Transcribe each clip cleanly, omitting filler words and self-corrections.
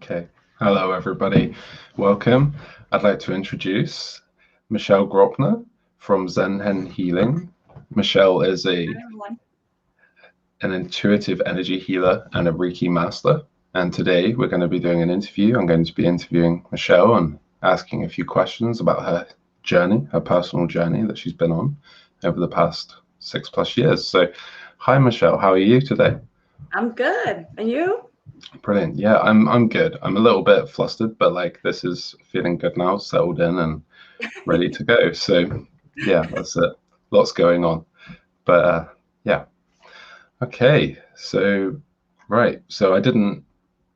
Okay. Hello, everybody. Welcome. I'd like to introduce Michelle Graupner from Zen Healing. Michelle is an intuitive energy healer and a Reiki master. And today we're going to be doing an interview. I'm going to be interviewing Michelle and asking a few questions about her journey, her personal journey that she's been on over the past 6+ years. So, hi, Michelle. How are you today? I'm good. And you? Brilliant. Yeah, I'm good. I'm a little bit flustered, but like this is feeling good now, settled in and ready to go. So yeah, that's it. Lots going on. But yeah. Okay. So right. So I didn't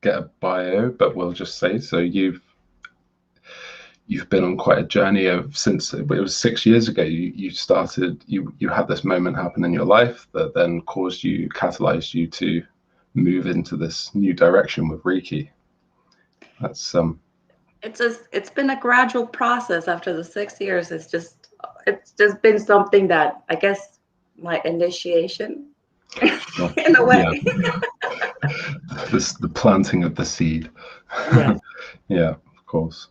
get a bio, but we'll just say so you've been on quite a journey of since it was 6 years ago you started you had this moment happen in your life that then catalyzed you to move into this new direction with Reiki. That's It's been a gradual process after the 6 years. It's just been something that I guess my initiation in a yeah. way. The planting of the seed. Yes. Yeah, of course.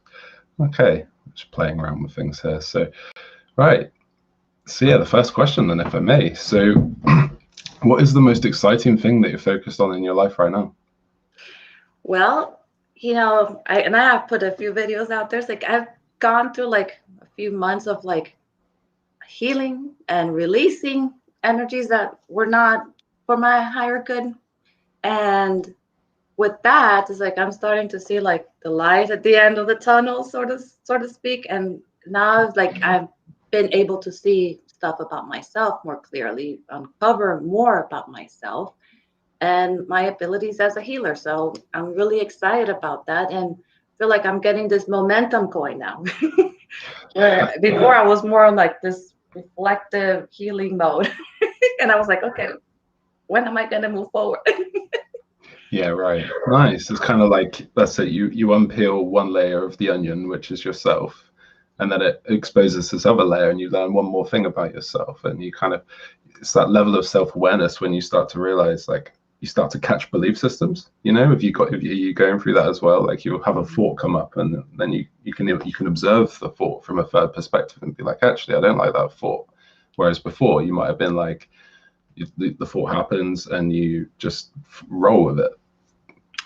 Okay, just playing around with things here. So right. So yeah, the first question then, if I may. So what is the most exciting thing that you're focused on in your life right now? Well, I have put a few videos out there. It's like I've gone through like a few months of like healing and releasing energies that were not for my higher good. And with that, it's like I'm starting to see like the light at the end of the tunnel, so to speak. And now it's like I've been able to see stuff about myself more clearly, uncover more about myself and my abilities as a healer. So I'm really excited about that and feel like I'm getting this momentum going now. Where before I was more on like this reflective healing mode. And I was like, okay, when am I gonna move forward? Yeah, right. Nice. It's kind of like, that's it. You unpeel one layer of the onion, which is yourself, and then it exposes this other layer, and you learn one more thing about yourself. And you kind of, it's that level of self-awareness when you start to realize, like, you start to catch belief systems. If you going through that as well, like you'll have a thought come up, and then you can observe the thought from a third perspective and be like, actually, I don't like that thought. Whereas before, you might have been like, the thought happens and you just roll with it.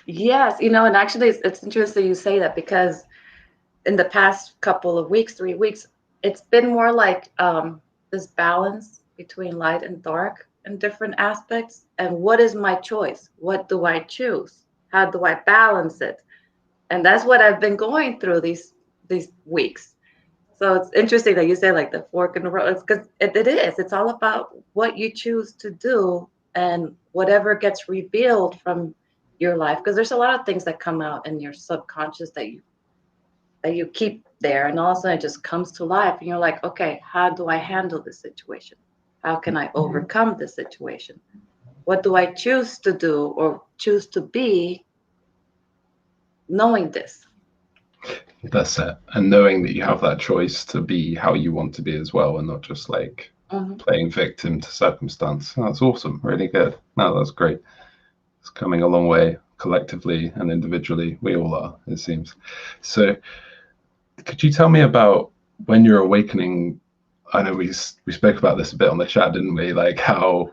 Yes, and actually it's interesting you say that because in the past couple of weeks, 3 weeks, it's been more like this balance between light and dark in different aspects. And what is my choice? What do I choose? How do I balance it? And that's what I've been going through these weeks. So it's interesting that you say like the fork in the road. It's because it is. It's all about what you choose to do and whatever gets revealed from your life. Because there's a lot of things that come out in your subconscious that you keep there, and all of a sudden it just comes to life, and you're like, okay, how do I handle this situation? How can I overcome this situation? What do I choose to do or choose to be, knowing this? That's it. And knowing that you have that choice to be how you want to be as well, and not just like Mhm. playing victim to circumstance. That's awesome. Really good. No, that's great. It's coming a long way collectively and individually. We all are, it seems. So could you tell me about when you're awakening? I know we spoke about this a bit on the chat, didn't we? Like how,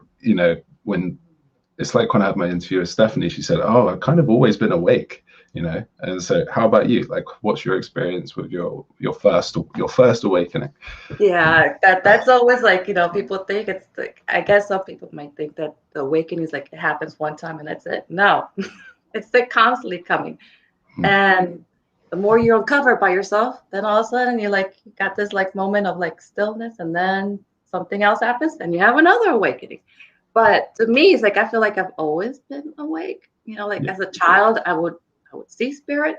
when it's like when I had my interview with Stephanie, she said, "Oh, I've kind of always been awake," And so, how about you? Like, what's your experience with your first awakening? Yeah, that's always like, people think it's like, I guess some people might think that the awakening is like it happens one time and that's it. No, it's like constantly coming. Hmm. And the more you uncover by yourself, then all of a sudden you got this like moment of like stillness, and then something else happens and you have another awakening. But to me, it's like I feel like I've always been awake. Like Yeah, as a child, I would see spirit,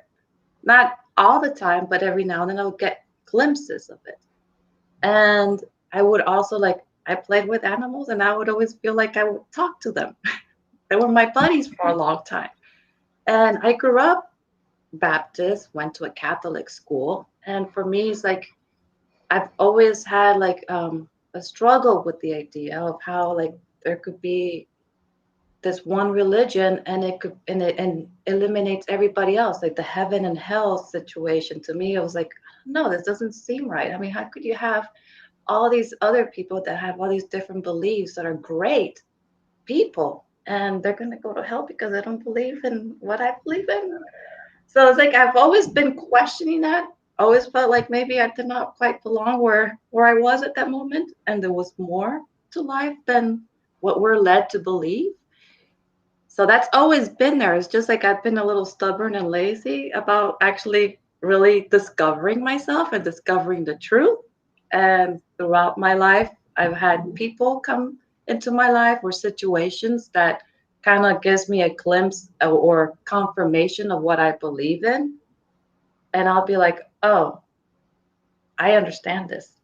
not all the time, but every now and then I would get glimpses of it. And I would also like I played with animals, and I would always feel like I would talk to them. They were my buddies for a long time. And I grew up Baptist, went to a Catholic school, and for me, it's like I've always had like a struggle with the idea of how like there could be this one religion, and it could and eliminates everybody else, like the heaven and hell situation. To me, it was like, no, this doesn't seem right. I mean, how could you have all these other people that have all these different beliefs that are great people, and they're going to go to hell because they don't believe in what I believe in? So it's like I've always been questioning that. Always felt like maybe I did not quite belong where I was at that moment, and there was more to life than what we're led to believe. So that's always been there. It's just like I've been a little stubborn and lazy about actually really discovering myself and discovering the truth. And throughout my life, I've had people come into my life or situations that kind of gives me a glimpse or confirmation of what I believe in. And I'll be like, oh, I understand this.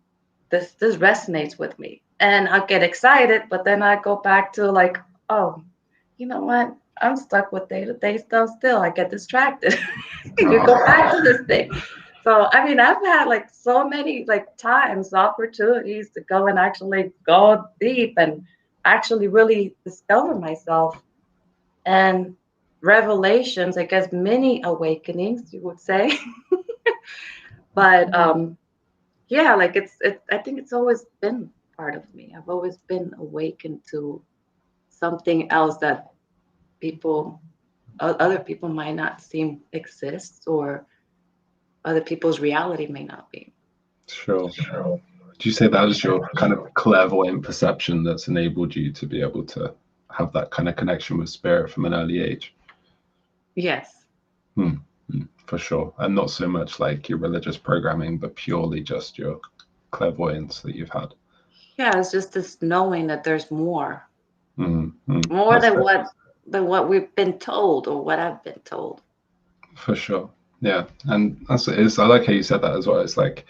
This resonates with me. And I'll get excited, but then I go back to like, oh, you know what? I'm stuck with day-to-day stuff still. I get distracted. You go back to this thing. So I mean, I've had like so many like times, opportunities to go and actually go deep and actually really discover myself, and revelations, I guess many awakenings, you would say. But yeah, like I think it's always been part of me. I've always been awakened to something else that people other people might not seem exists, or other people's reality may not be. Sure. Do you say that was your kind of clairvoyant perception that's enabled you to be able to have that kind of connection with spirit from an early age? Yes. For sure. And not so much like your religious programming, but purely just your clairvoyance that you've had. Yeah, it's just this knowing that there's more. More That's than what we've been told or what I've been told. for sure. Yeah. And that's it is. I like how you said that as well. It's like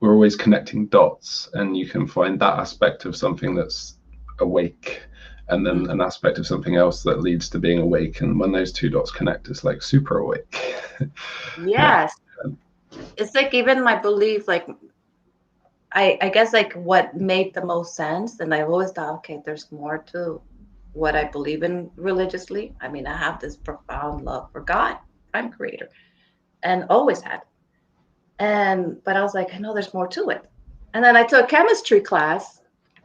we're always connecting dots, and you can find that aspect of something that's awake, and then an aspect of something else that leads to being awake. And when those two dots connect, it's like super awake. Yes. It's like even my belief, like I guess like what made the most sense, and I always thought, okay, there's more to what I believe in religiously. I mean, I have this profound love for God, I'm creator, and always had. And but I was like, I know there's more to it. And then I took chemistry class,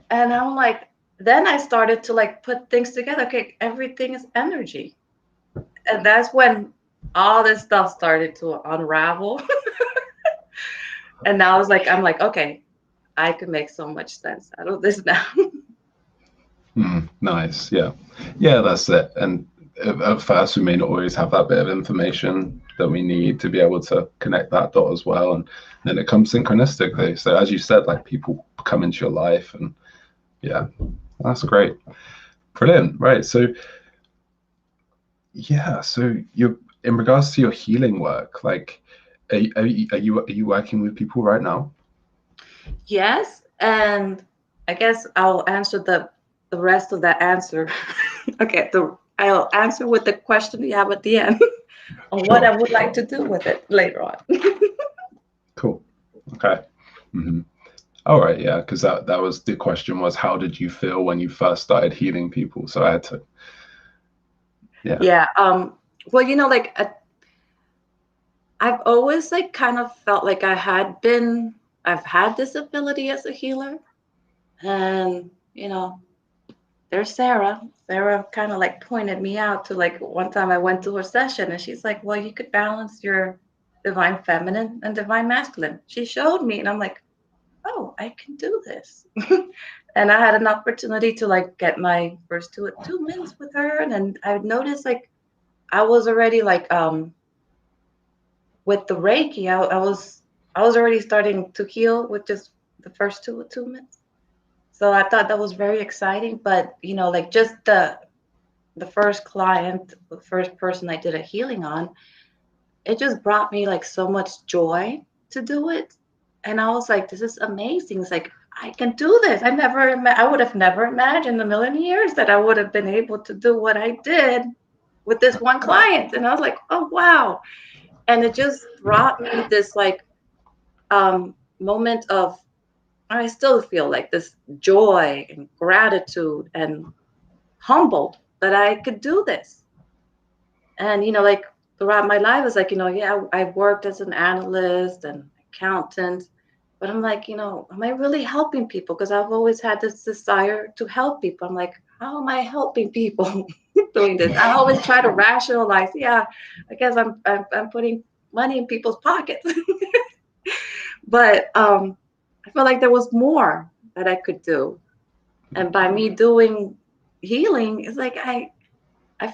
and I'm like, then I started to like put things together. Okay, everything is energy. And that's when all this stuff started to unravel. And now I'm like, okay, I can make so much sense out of this now. Nice. Yeah. Yeah, that's it. And at first, we may not always have that bit of information that we need to be able to connect that dot as well. And then it comes synchronistically. So as you said, like people come into your life, and yeah, that's great. Brilliant. Right. So yeah, so you in regards to your healing work, like are you working with people right now? Yes, and I guess I'll answer the rest of that answer. Okay, I'll answer with the question you have at the end on what Sure. I would like to do with it later on. Cool. Okay. All right, yeah, because that was the question, was how did you feel when you first started healing people? So I had to, yeah. Yeah. Well, like I've always like kind of felt like I've had this ability as a healer, and there's Sarah. Sarah kind of like pointed me out to, like, one time I went to her session, and she's like, well, you could balance your divine feminine and divine masculine. She showed me, and I'm like, oh, I can do this. And I had an opportunity to like get my first two attunements with her. And then I noticed like I was already like with the Reiki, I was already starting to heal with just the first two attunements. So I thought that was very exciting. But like just the first client, the first person I did a healing on, it just brought me like so much joy to do it. And I was like, this is amazing. It's like, I can do this. I would have never imagined a million years that I would have been able to do what I did with this one client. And I was like, oh, wow. And it just brought me this like moment of, I still feel like this joy and gratitude and humbled that I could do this. And, like throughout my life, it's like, yeah, I worked as an analyst and accountant, but I'm like, am I really helping people? Because I've always had this desire to help people. I'm like, how am I helping people doing this? I always try to rationalize. Yeah, I guess I'm putting money in people's pockets. But I felt like there was more that I could do. And by me doing healing, it's like I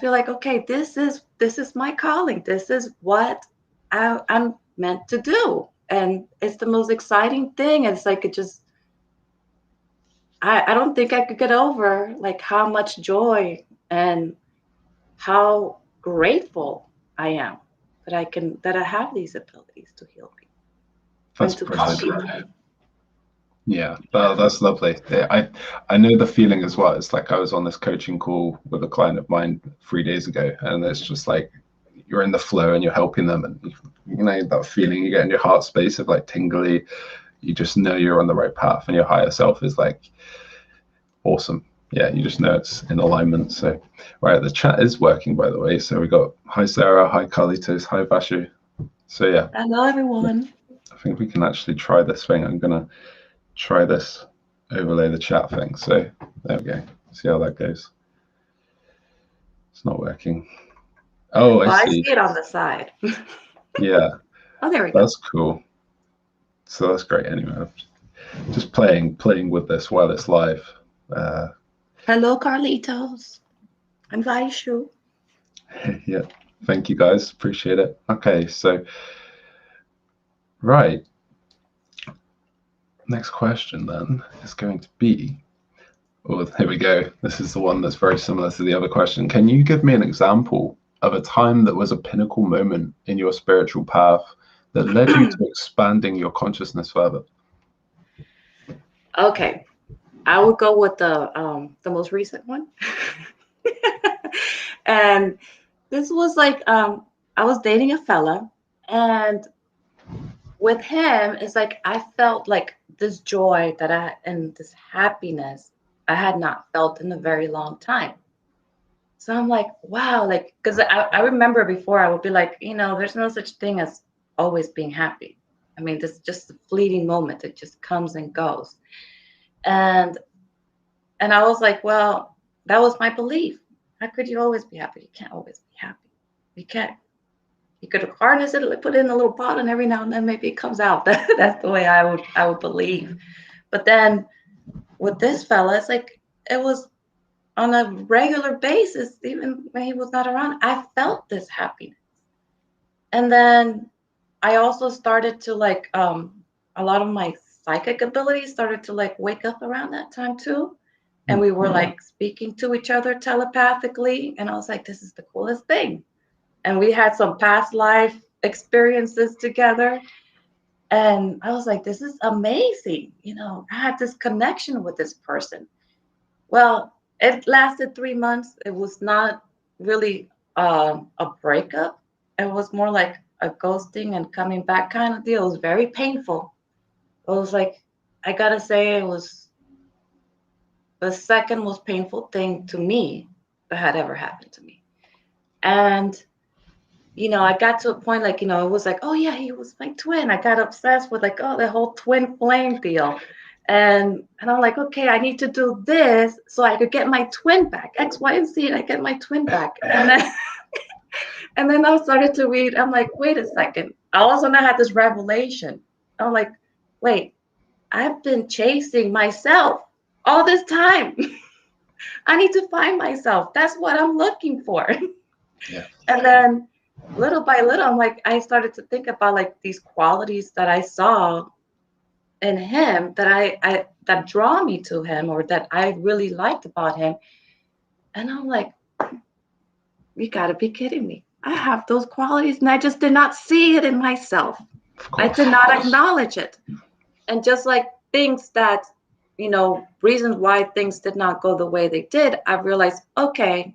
feel like, okay, this is my calling. This is what I'm meant to do. And it's the most exciting thing. It's like I don't think I could get over like how much joy and how grateful I am that I have these abilities to heal people That's and to call brilliant. people. Yeah, that's lovely. Yeah, I know the feeling as well. It's like I was on this coaching call with a client of mine 3 days ago, and it's just like you're in the flow and you're helping them, and you know that feeling you get in your heart space of like tingly. You just know you're on the right path, and your higher self is like awesome. Yeah, you just know it's in alignment. So, right, the chat is working, by the way. So we got hi Sarah, hi Carlitos, hi Vashu. So yeah, Hello, everyone. I think we can actually try this thing. I'm gonna try this, overlay the chat thing. So there we go. See how that goes. It's not working. Oh, I I see. see it on the side. Yeah, Oh, there we go. that's cool. So that's great. Anyway, I'm just playing with this while it's live. Hello, Carlitos. And Vaishu. Yeah, thank you guys. Appreciate it. Okay, so right. Next question then is going to be, oh, here we go. This is the one that's very similar to the other question. Can you give me an example of a time that was a pinnacle moment in your spiritual path that led you to expanding your consciousness further? Okay, I would go with the most recent one. And this was like I was dating a fella, and with him, it's like I felt like this joy and this happiness I had not felt in a very long time. So I'm like, wow, like, because I remember before I would be like, there's no such thing as always being happy. I mean, this is just a fleeting moment. It just comes and goes. And I was like, well, that was my belief. How could you always be happy? You can't always be happy. You can't. You could harness it, put it in a little pot, and every now and then maybe it comes out. That's the way I would believe. But then with this fella, it's like it was on a regular basis, even when he was not around. I felt this happiness, and then I also started to like a lot of my psychic abilities started to like wake up around that time too. And we were like speaking to each other telepathically. And I was like, this is the coolest thing. And we had some past life experiences together. And I was like, this is amazing. I had this connection with this person. Well, it lasted 3 months. It was not really a breakup. It was more like a ghosting and coming back kind of deal. It was very painful. It was like, I gotta say, it was the second most painful thing to me that had ever happened to me. And I got to a point like, it was like, oh yeah, he was my twin. I got obsessed with like, oh, the whole twin flame deal. And I'm like, okay, I need to do this so I could get my twin back. X, Y, and Z, and I get my twin back. And then and then I started to read. I'm like, wait a second. All of a sudden I had this revelation. I'm like, wait, I've been chasing myself all this time. I need to find myself. That's what I'm looking for. Yeah. And then little by little, I'm like, I started to think about like these qualities that I saw in him that I that draw me to him or that I really liked about him. And I'm like, you gotta be kidding me. I have those qualities and I just did not see it in myself. I did not acknowledge it. And just like things that, reasons why things did not go the way they did, I realized, okay,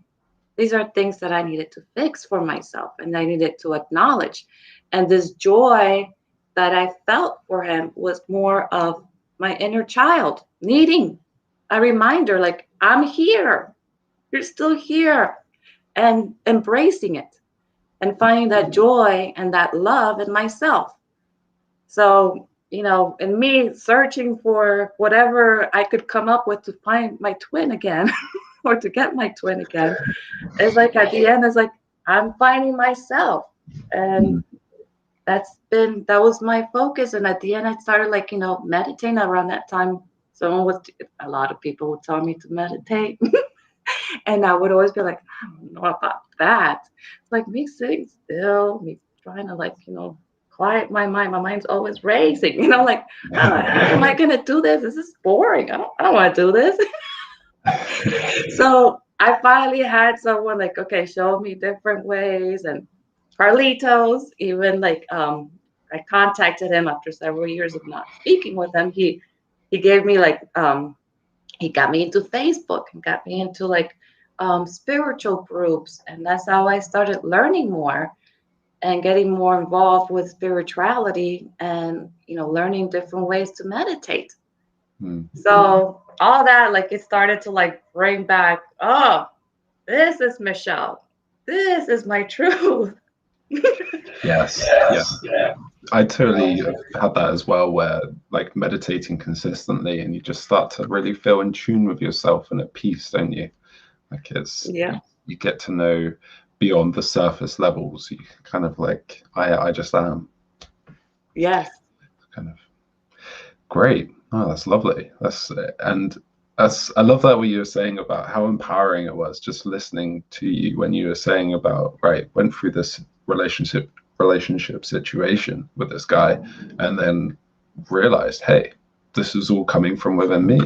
these are things that I needed to fix for myself and I needed to acknowledge. And this joy that I felt for him was more of my inner child needing a reminder, like, I'm here. You're still here, and embracing it and finding that joy and that love in myself. So, in me searching for whatever I could come up with to find my twin again or to get my twin again, it's like at the end, it's like I'm finding myself. And that was my focus. And at the end, I started meditating around that time. A lot of people would tell me to meditate. And I would always be like, I don't know about that. It's like me sitting still, me trying to quiet my mind. My mind's always racing, like, how am I gonna do this? This is boring. I don't want to do this. So I finally had someone like, okay, show me different ways. And Carlitos, even I contacted him after several years of not speaking with him. He gave me he got me into Facebook and got me into spiritual groups. And that's how I started learning more and getting more involved with spirituality and, learning different ways to meditate. So all that, it started to bring back, oh, this is Michelle. This is my truth. Yes. Yeah. I totally had that as well, where meditating consistently and you just start to really feel in tune with yourself and at peace, don't you? You get to know beyond the surface levels. You kind of I just am. Yes. Kind of great. Oh, that's lovely. I love that what you were saying about how empowering it was just listening to you when you were saying about, went through this relationship situation with this guy and then realized, hey, this is all coming from within me.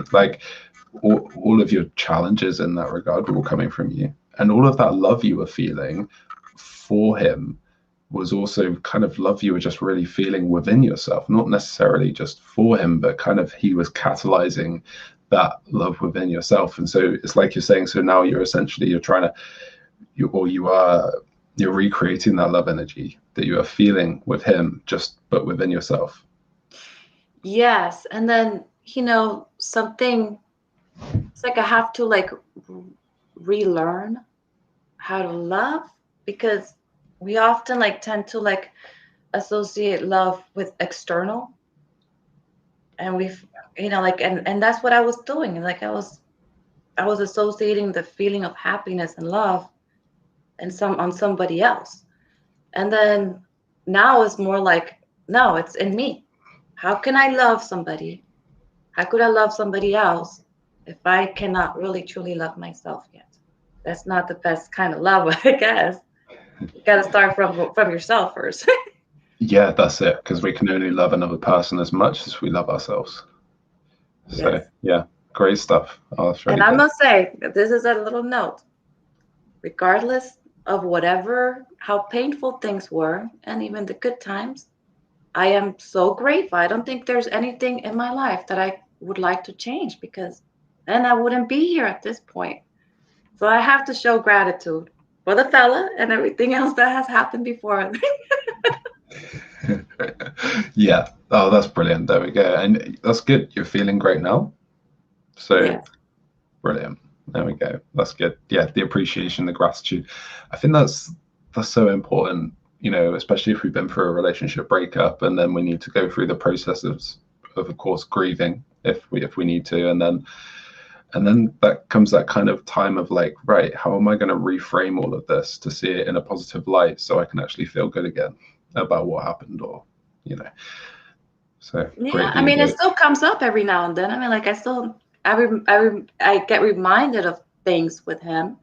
All of your challenges in that regard were all coming from you. And all of that love you were feeling for him was also kind of love you were just really feeling within yourself, not necessarily just for him, but kind of he was catalyzing that love within yourself. And so it's like you're saying, so now you're recreating that love energy that you are feeling with him, but within yourself. Yes. And then, something, it's like I have to relearn how to love, because we often tend to associate love with external, and we've and that's what I was doing. I was associating the feeling of happiness and love on somebody else. And then now it's more no, it's in me. How can I love somebody? How could I love somebody else if I cannot really truly love myself yet? That's not the best kind of love, I guess. You got to start from yourself first. Yeah, that's it. Because we can only love another person as much as we love ourselves. So yes. Yeah, great stuff. Oh, that's really good. I must say, this is a little note. Regardless of how painful things were, and even the good times, I am so grateful. I don't think there's anything in my life that I would like to change, because then I wouldn't be here at this point. So I have to show gratitude for the fella and everything else that has happened before. Yeah. Oh, that's brilliant. There we go. And that's good. You're feeling great now. So yes. Brilliant. There we go. That's good. Yeah, the appreciation, the gratitude. I think that's so important, especially if we've been through a relationship breakup and then we need to go through the process of course, grieving if we need to. And then that comes that kind of time of right, how am I going to reframe all of this to see it in a positive light so I can actually feel good again about what happened, or, so. Yeah, I mean, it still comes up every now and then. I mean, I get reminded of things with him,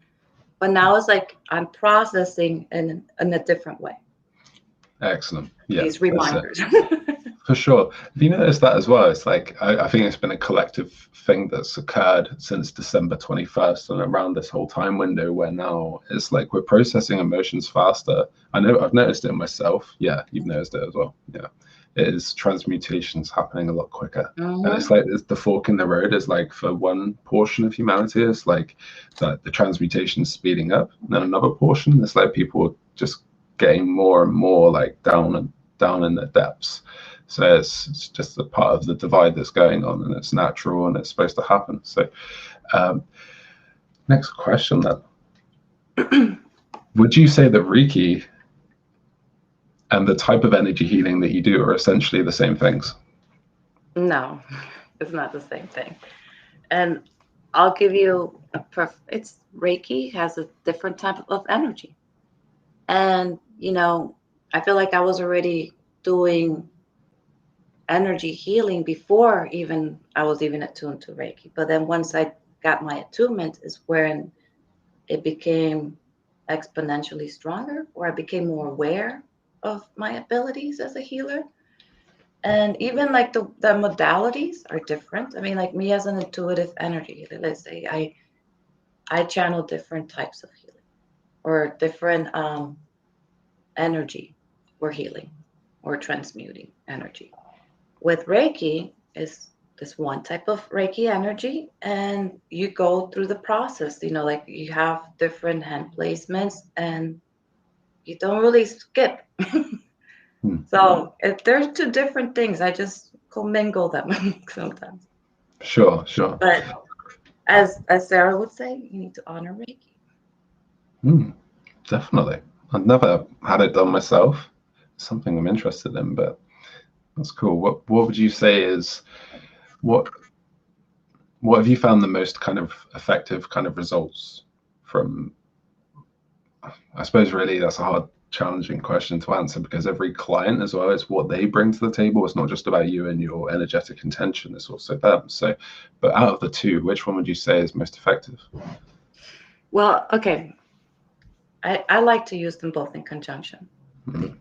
but now it's I'm processing in a different way. Excellent. Yeah. These reminders. For sure. Have you noticed that as well? It's I think it's been a collective thing that's occurred since December 21st and around this whole time window, where now it's we're processing emotions faster. I know I've noticed it in myself. Yeah, you've noticed it as well. Yeah. It is transmutations happening a lot quicker. Mm-hmm. And it's the fork in the road is for one portion of humanity, it's that the transmutation speeding up. And then another portion, it's people are just getting more and more down in the depths. So it's just a part of the divide that's going on, and it's natural and it's supposed to happen. So Next question then. Would you say that Reiki and the type of energy healing that you do are essentially the same things? No, it's not the same thing. And I'll give you it's Reiki has a different type of energy. And, I feel like I was already doing energy healing before I was even attuned to Reiki. But then once I got my attunement is when it became exponentially stronger, or I became more aware of my abilities as a healer. And even like the modalities are different. I mean, like me as an intuitive energy healer, let's say I channel different types of healing or different energy or healing or transmuting energy. With Reiki is this one type of Reiki energy, and you go through the process, like you have different hand placements and you don't really skip. So if there's two different things, I just commingle them sometimes. Sure. But as Sarah would say, you need to honor Reiki. Definitely. I've never had it done myself. It's something I'm interested in, but that's cool. What would you say is what have you found the most kind of effective kind of results from? I suppose really that's a hard, challenging question to answer because every client as well, it's what they bring to the table. It's not just about you and your energetic intention, it's also them. So, but out of the two, which one would you say is most effective? Well, okay. I like to use them both in conjunction,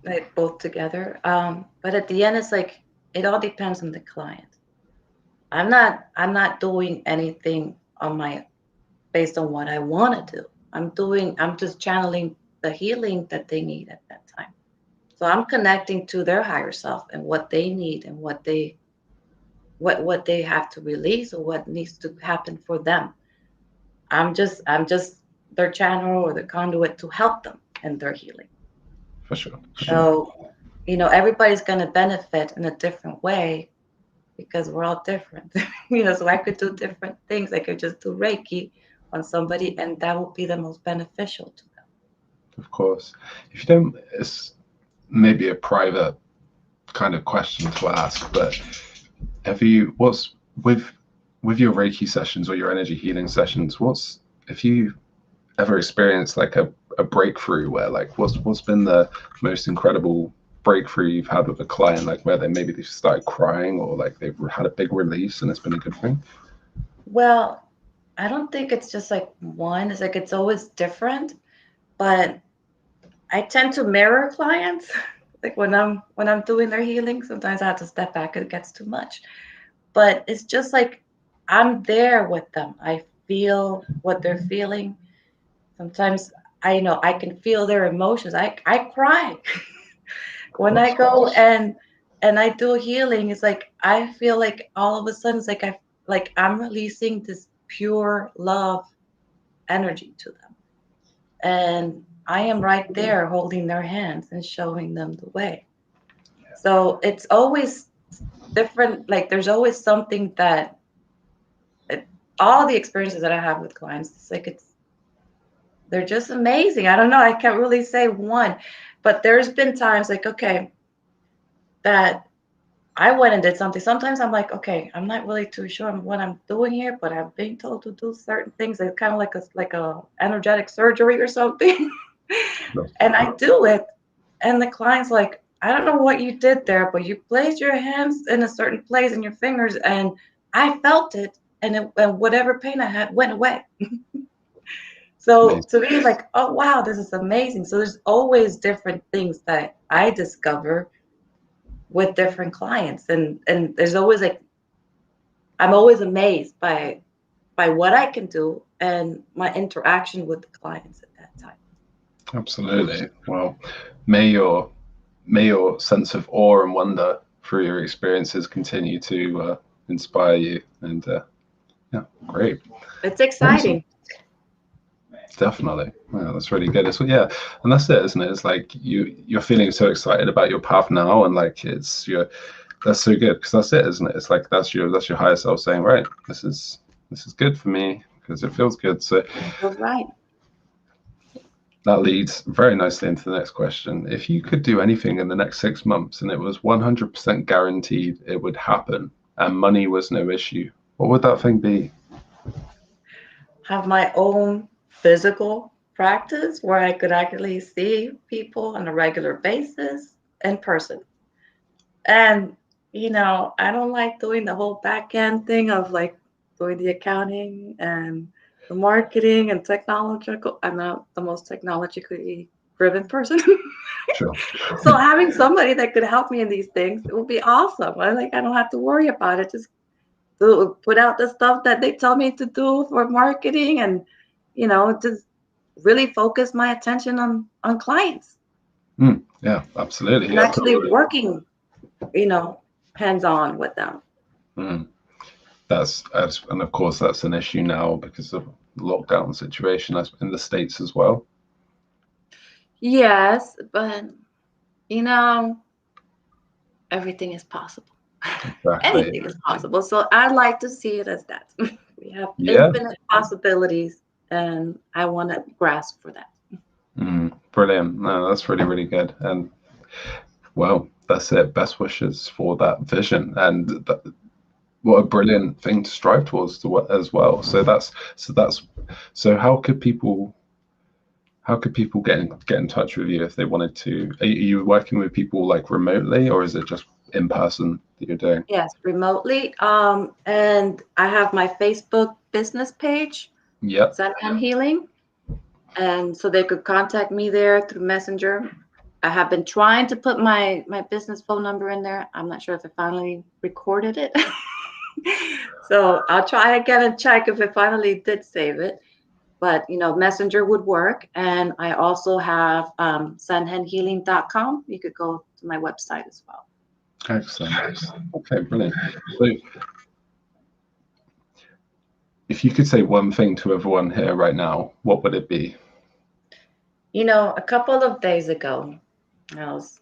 like both together. But at the end, it's like it all depends on the client. I'm not doing anything based on what I want to do. I'm just channeling the healing that they need at that time. So I'm connecting to their higher self and what they need and what they have to release or what needs to happen for them. I'm just their channel or the conduit to help them in their healing. For sure. So, everybody's going to benefit in a different way because we're all different. So I could do different things. I could just do Reiki on somebody and that will be the most beneficial to them. Of course. If you don't, it's maybe a private kind of question to ask, but what's with your Reiki sessions or your energy healing sessions, if you ever experienced like a breakthrough where like what's been the most incredible breakthrough you've had with a client, like where they've started crying or like they've had a big release and it's been a good thing? Well, I don't think it's just like one. It's like it's always different, but I tend to mirror clients. Like when I'm doing their healing, sometimes I have to step back. It gets too much, but it's just like I'm there with them. I feel what they're feeling. Sometimes I can feel their emotions. I cry when I go and I do healing. It's like I feel like all of a sudden it's like I'm releasing this pure love energy to them, and I am right there holding their hands and showing them the way. So it's always different. Like there's always something that all the experiences that I have with clients, it's like they're just amazing. I don't know. I can't really say one, but there's been times like, okay, that I went and did something. Sometimes I'm like, okay, I'm not really too sure what I'm doing here, but I'm being told to do certain things. It's kind of like a energetic surgery or something. And I do it. And the client's like, I don't know what you did there, but you placed your hands in a certain place in your fingers and I felt it. And whatever pain I had went away. So to me, it's like, oh, wow, this is amazing. So there's always different things that I discover with different clients. And there's always like, I'm always amazed by what I can do and my interaction with the clients at that time. Absolutely. Well, may your sense of awe and wonder through your experiences continue to inspire you. And yeah, great. It's exciting. Awesome. Definitely. Yeah, that's really good. And that's it, isn't it? It's like you're feeling so excited about your path now, and like that's so good because that's it, isn't it? It's like that's your higher self saying, right, this is good for me. because it feels good. So Feels right. that leads very nicely into the next question. If you could do anything in the next 6 months and it was 100% guaranteed it would happen and money was no issue, what would that thing be? Have my own physical practice where I could actually see people on a regular basis in person. And, I don't like doing the whole back end thing of like doing the accounting and the marketing and technological. I'm not the most technologically driven person. Sure. So having somebody that could help me in these things, it would be awesome. I don't have to worry about it. Just put out the stuff that they tell me to do for marketing and, just really focus my attention on clients Yeah, absolutely. and Yeah. actually working, hands-on with them. And of course that's an issue now because of the lockdown situation in the States as well. Yes, but everything is possible. Exactly. Anything is possible. So I like to see it as that. We have Yeah. infinite possibilities, and I want to grasp for that. Brilliant. No, that's really, really good. And well, that's it. Best wishes for that vision, and what a brilliant thing to strive towards as well. So how could people get in touch with you if they wanted to? Are you working with people like remotely, or is it just in person that you're doing? Yes, remotely. And I have my Facebook business page, Yep. Reiki and Healing. And so they could contact me there through Messenger. I have been trying to put my business phone number in there. I'm not sure if I finally recorded it. So I'll try again and check if it finally did save it. But, Messenger would work. And I also have sunhandhealing.com. You could go to my website as well. Excellent. Okay, brilliant. So if you could say one thing to everyone here right now, what would it be? A couple of days ago, I was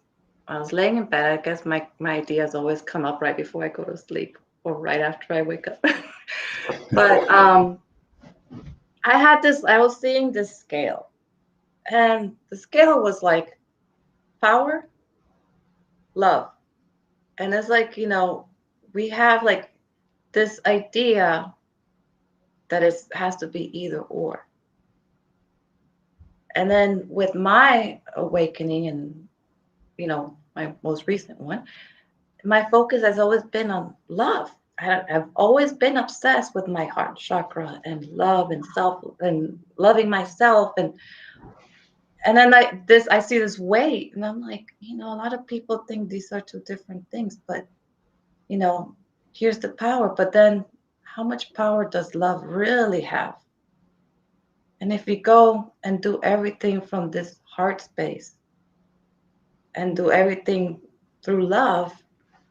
laying in bed. I guess my ideas always come up right before I go to sleep or right after I wake up. But I was seeing this scale, and the scale was like power, love. And it's like, we have like this idea that it has to be either or. And then with my awakening and, my most recent one, my focus has always been on love. I've always been obsessed with my heart chakra and love and self and loving myself. And then I see this weight and I'm like, a lot of people think these are two different things, but, here's the power. But then how much power does love really have? And if we go and do everything from this heart space and do everything through love,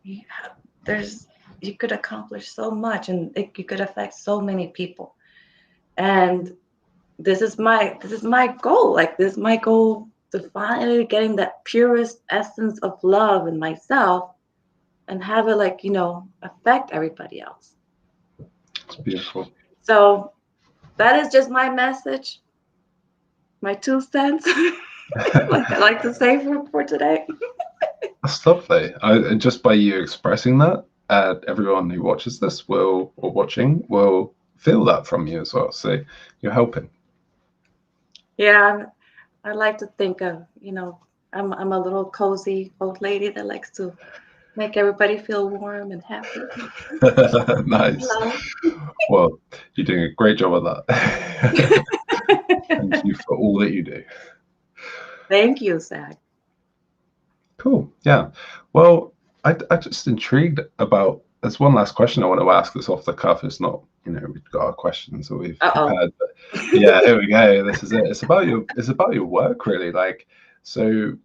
you could accomplish so much, and you could affect so many people. And this is my goal. Like, this is my goal, to finally getting that purest essence of love in myself and have it affect everybody else. It's beautiful. So that is just my message, my 2 cents. Like I like to say for today. That's lovely. Just by you expressing that, everyone who watches this will feel that from you as well. So you're helping. Yeah, I like to think of, I'm a little cozy old lady that likes to make everybody feel warm and happy. Nice. Well, you're doing a great job of that. Thank you for all that you do. Thank you, Zach. Cool. Yeah. Well, I'm just intrigued about. There's one last question I want to ask. That's off the cuff. It's not, we've got our questions that we've prepared. But yeah, here we go. This is it. It's about your work, really. Like, so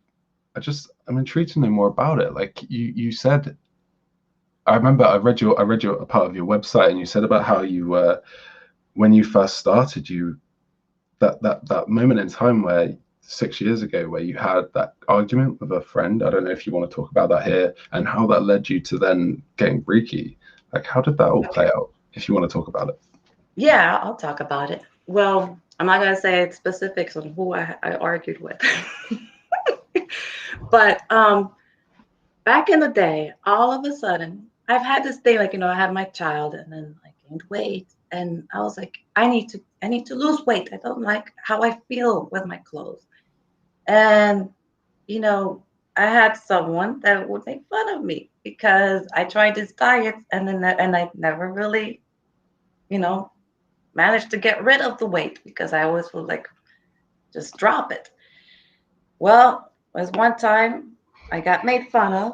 I'm intrigued to know more about it. Like you said, I remember I read your a part of your website, and you said about how you were, when you first started, that moment in time where 6 years ago, where you had that argument with a friend. I don't know if you want to talk about that here, and how that led you to then getting Reiki. Like, how did that all play out, if you want to talk about it? Yeah, I'll talk about it. Well, I'm not gonna say specifics on who I argued with. But back in the day, all of a sudden, I've had this thing like, I had my child and then I gained weight and I was like, I need to lose weight. I don't like how I feel with my clothes. And you know, I had someone that would make fun of me because I tried this diet and I never really, you know, managed to get rid of the weight because I always would like just drop it. Well, there was one time I got made fun of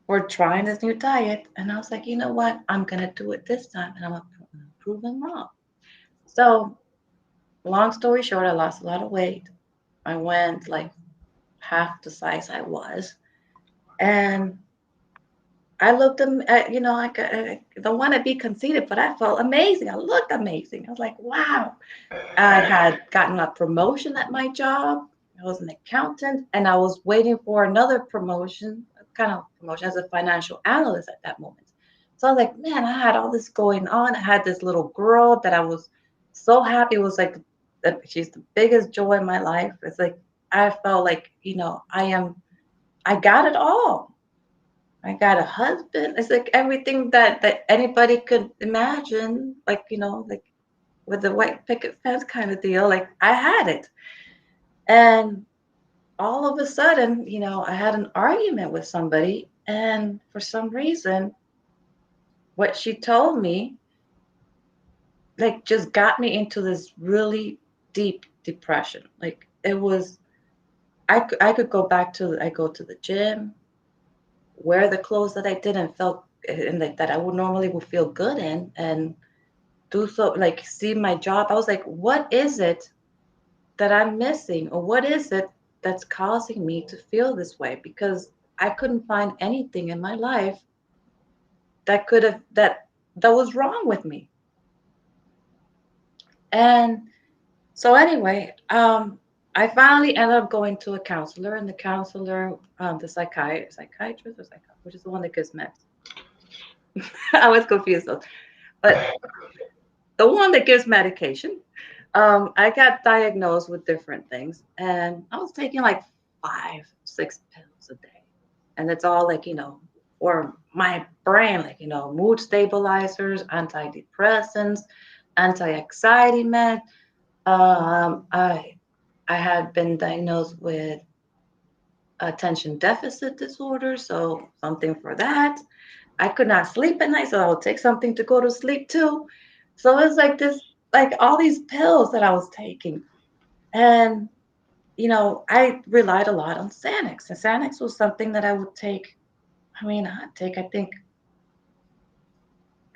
for trying this new diet, and I was like, you know what? I'm gonna do it this time, and I'm gonna prove them wrong. So, long story short, I lost a lot of weight. I went like half the size I was, and I looked, I don't want to be conceited, but I felt amazing. I looked amazing. I was like, wow. I had gotten a promotion at my job. I was an accountant, and I was waiting for another promotion, kind of promotion as a financial analyst at that moment. So I was like, man, I had all this going on. I had this little girl that I was so happy. It was like she's the biggest joy in my life. It's like I felt like, I got it all. I got a husband. It's like everything that anybody could imagine, like, like with the white picket fence kind of deal. Like I had it. And all of a sudden, I had an argument with somebody. And for some reason, what she told me, like, just got me into this really deep depression. Like, it was, I could go back to, I go to the gym, wear the clothes that I did and felt, and that I would normally would feel good in, and do so, like, see my job. I was like, what is it that I'm missing, or what is it that's causing me to feel this way? Because I couldn't find anything in my life that could have that was wrong with me. And so anyway, I finally ended up going to a counselor, and the counselor, the psychiatrist or psychiatrist, which is the one that gives meds. I was confused though, but the one that gives medication. I got diagnosed with different things, and I was taking like 5, 6 pills a day, and it's all like, for my brain, like, mood stabilizers, antidepressants, anti-anxiety med. I had been diagnosed with attention deficit disorder, so something for that. I could not sleep at night, so I would take something to go to sleep too. So it's like this, like all these pills that I was taking. And, I relied a lot on Xanax. And Xanax was something that I would take. I mean, I think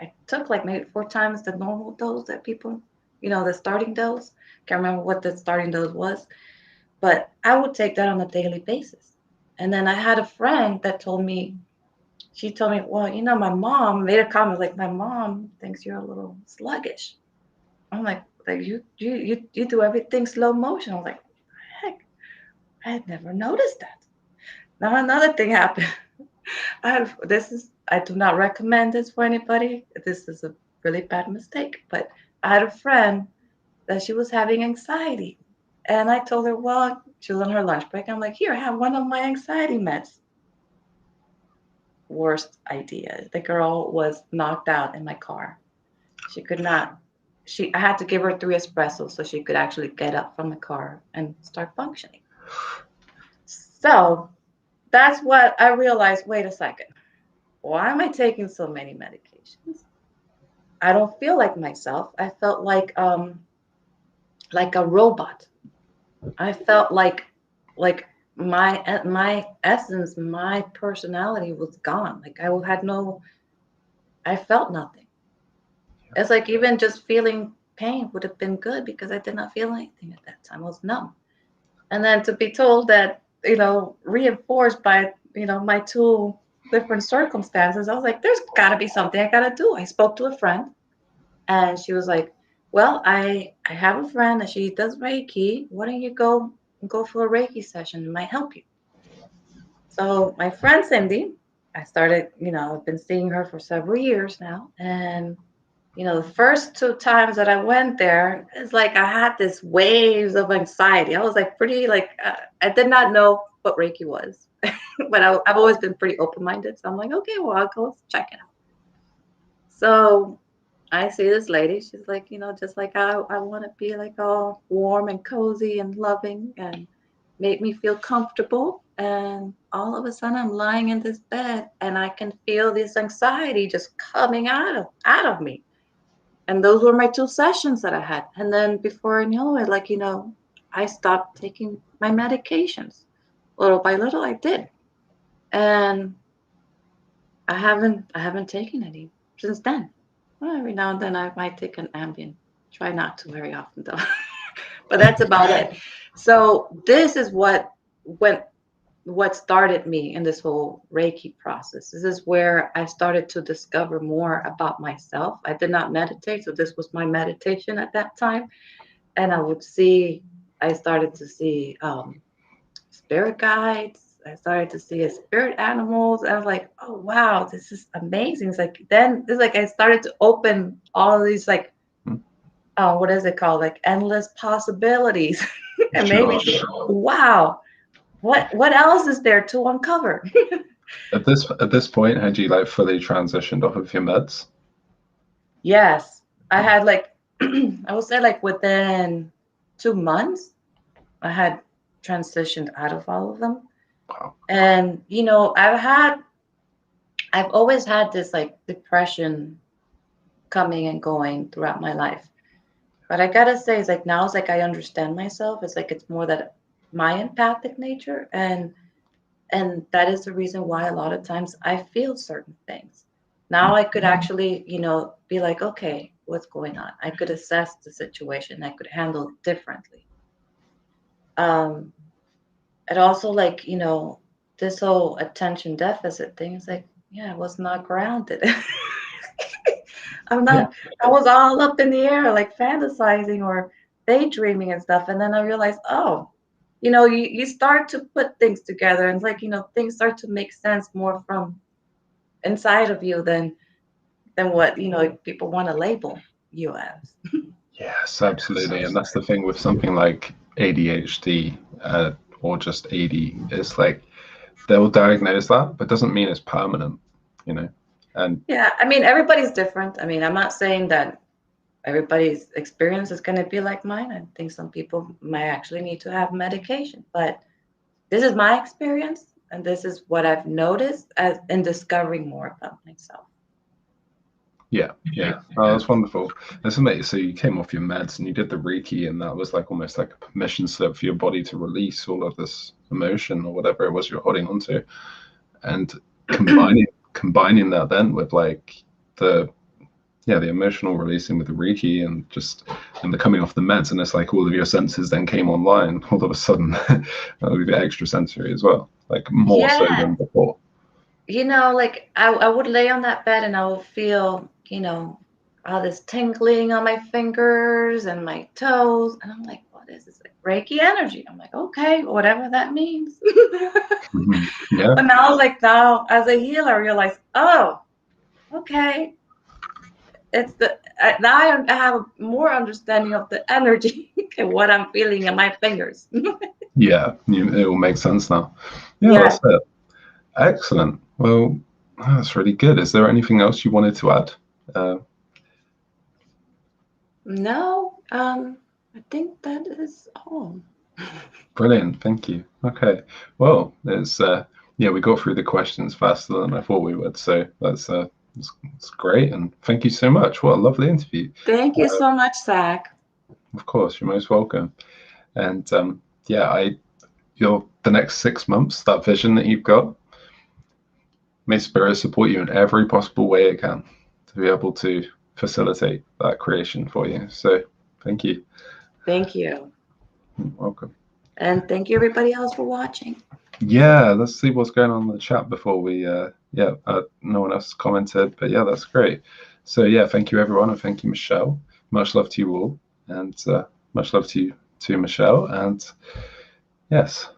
I took like maybe 4 times the normal dose that people, the starting dose. Can't remember what the starting dose was, but I would take that on a daily basis. And then I had a friend that she told me, well, my mom made a comment like, my mom thinks you're a little sluggish. I'm like you do everything slow motion. I was like, heck, I had never noticed that. Now another thing happened. I do not recommend this for anybody. This is a really bad mistake. But I had a friend that she was having anxiety. And I told her, well, she was on her lunch break. I'm like, here, I have one of my anxiety meds. Worst idea. The girl was knocked out in my car. She could not, I had to give her 3 espressos so she could actually get up from the car and start functioning. So that's what I realized. Wait a second. Why am I taking so many medications? I don't feel like myself. I felt like a robot. I felt like my essence, my personality was gone. Like I felt nothing. It's like even just feeling pain would have been good because I did not feel anything at that time. I was numb. And then to be told that, reinforced by, my two different circumstances, I was like, there's got to be something I got to do. I spoke to a friend, and she was like, well, I have a friend that she does Reiki. Why don't you go for a Reiki session? It might help you. So my friend Cindy, I started, I've been seeing her for several years now, and the first 2 times that I went there, it's like I had this waves of anxiety. I was like pretty like I did not know what Reiki was, but I've always been pretty open-minded. So I'm like, okay, well, I'll go check it out. So I see this lady. She's like, just like I want to be like all warm and cozy and loving and make me feel comfortable. And all of a sudden, I'm lying in this bed and I can feel this anxiety just coming out of me. And those were my 2 sessions that I had. And then before I knew it, like, I stopped taking my medications. Little by little, I did. And I haven't taken any since then. Well, every now and then I might take an Ambien. Try not to very often though. But that's about it. So this is what started me in this whole Reiki process. This is where I started to discover more about myself. I did not meditate, so this was my meditation at that time. And I started to see spirit guides. I started to see spirit animals. I was like, oh wow, this is amazing. It's like I started to open all of these like what is it called? Like endless possibilities. And maybe wow, what else is there to uncover? At this point, had you like fully transitioned off of your meds? Yes. I had like I would say like within 2 months, I had transitioned out of all of them. Wow. And I've always had this like depression coming and going throughout my life. But I gotta say, it's like now it's like I understand myself. It's like it's more that my empathic nature, and that is the reason why a lot of times I feel certain things. Now I could actually, be like, okay, what's going on? I could assess the situation. I could handle it differently. Um, and also like, this whole attention deficit thing is like, yeah, I was not grounded. I'm not, I was all up in the air, like fantasizing or daydreaming and stuff. And then I realized, oh, you start to put things together and it's like, things start to make sense more from inside of you than what, people want to label you as. Yes, absolutely. And that's the thing with something like ADHD or just AD. It's like they'll diagnose that, but doesn't mean it's permanent, you know. And Yeah, I mean, everybody's different. I mean, I'm not saying that everybody's experience is going to be like mine. I think some people might actually need to have medication, but this is my experience, and this is what I've noticed as in discovering more about myself. yeah, oh, that's wonderful. That's amazing. So you came off your meds and you did the Reiki, and that was like almost like a permission slip for your body to release all of this emotion or whatever it was you're holding onto, and combining that then with like the emotional releasing with the Reiki and the coming off the meds, and it's like all of your senses then came online all of a sudden. That would be extra sensory as well, like more so Yeah, than before. like I would lay on that bed and I would feel, all this tingling on my fingers and my toes. And I'm like, what is this? Like Reiki energy. I'm like, okay, whatever that means. Yeah. But now as a healer, I realize, oh, okay. Now I have more understanding of the energy and what I'm feeling in my fingers. Yeah, it will make sense now. Yeah, Yeah. that's it. Excellent. Well, that's really good. Is there anything else you wanted to add? No, I think that is all. Brilliant. Thank you. Okay. Well, it's we got through the questions faster than I thought we would. So that's great. And thank you so much. What a lovely interview. Thank you so much, Zach. Of course, you're most welcome. And you're the next 6 months, that vision that you've got, may Spirit support you in every possible way it can to be able to facilitate that creation for you. So thank you. Thank you. You're welcome. And thank you everybody else for watching. Yeah, let's see what's going on in the chat before we no one else has commented, but yeah, that's great. So yeah, thank you everyone, and thank you, Michelle. Much love to you all, and much love to you, Michelle, and yes,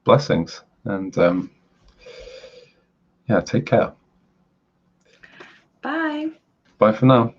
blessings, and take care. Bye. Bye for now.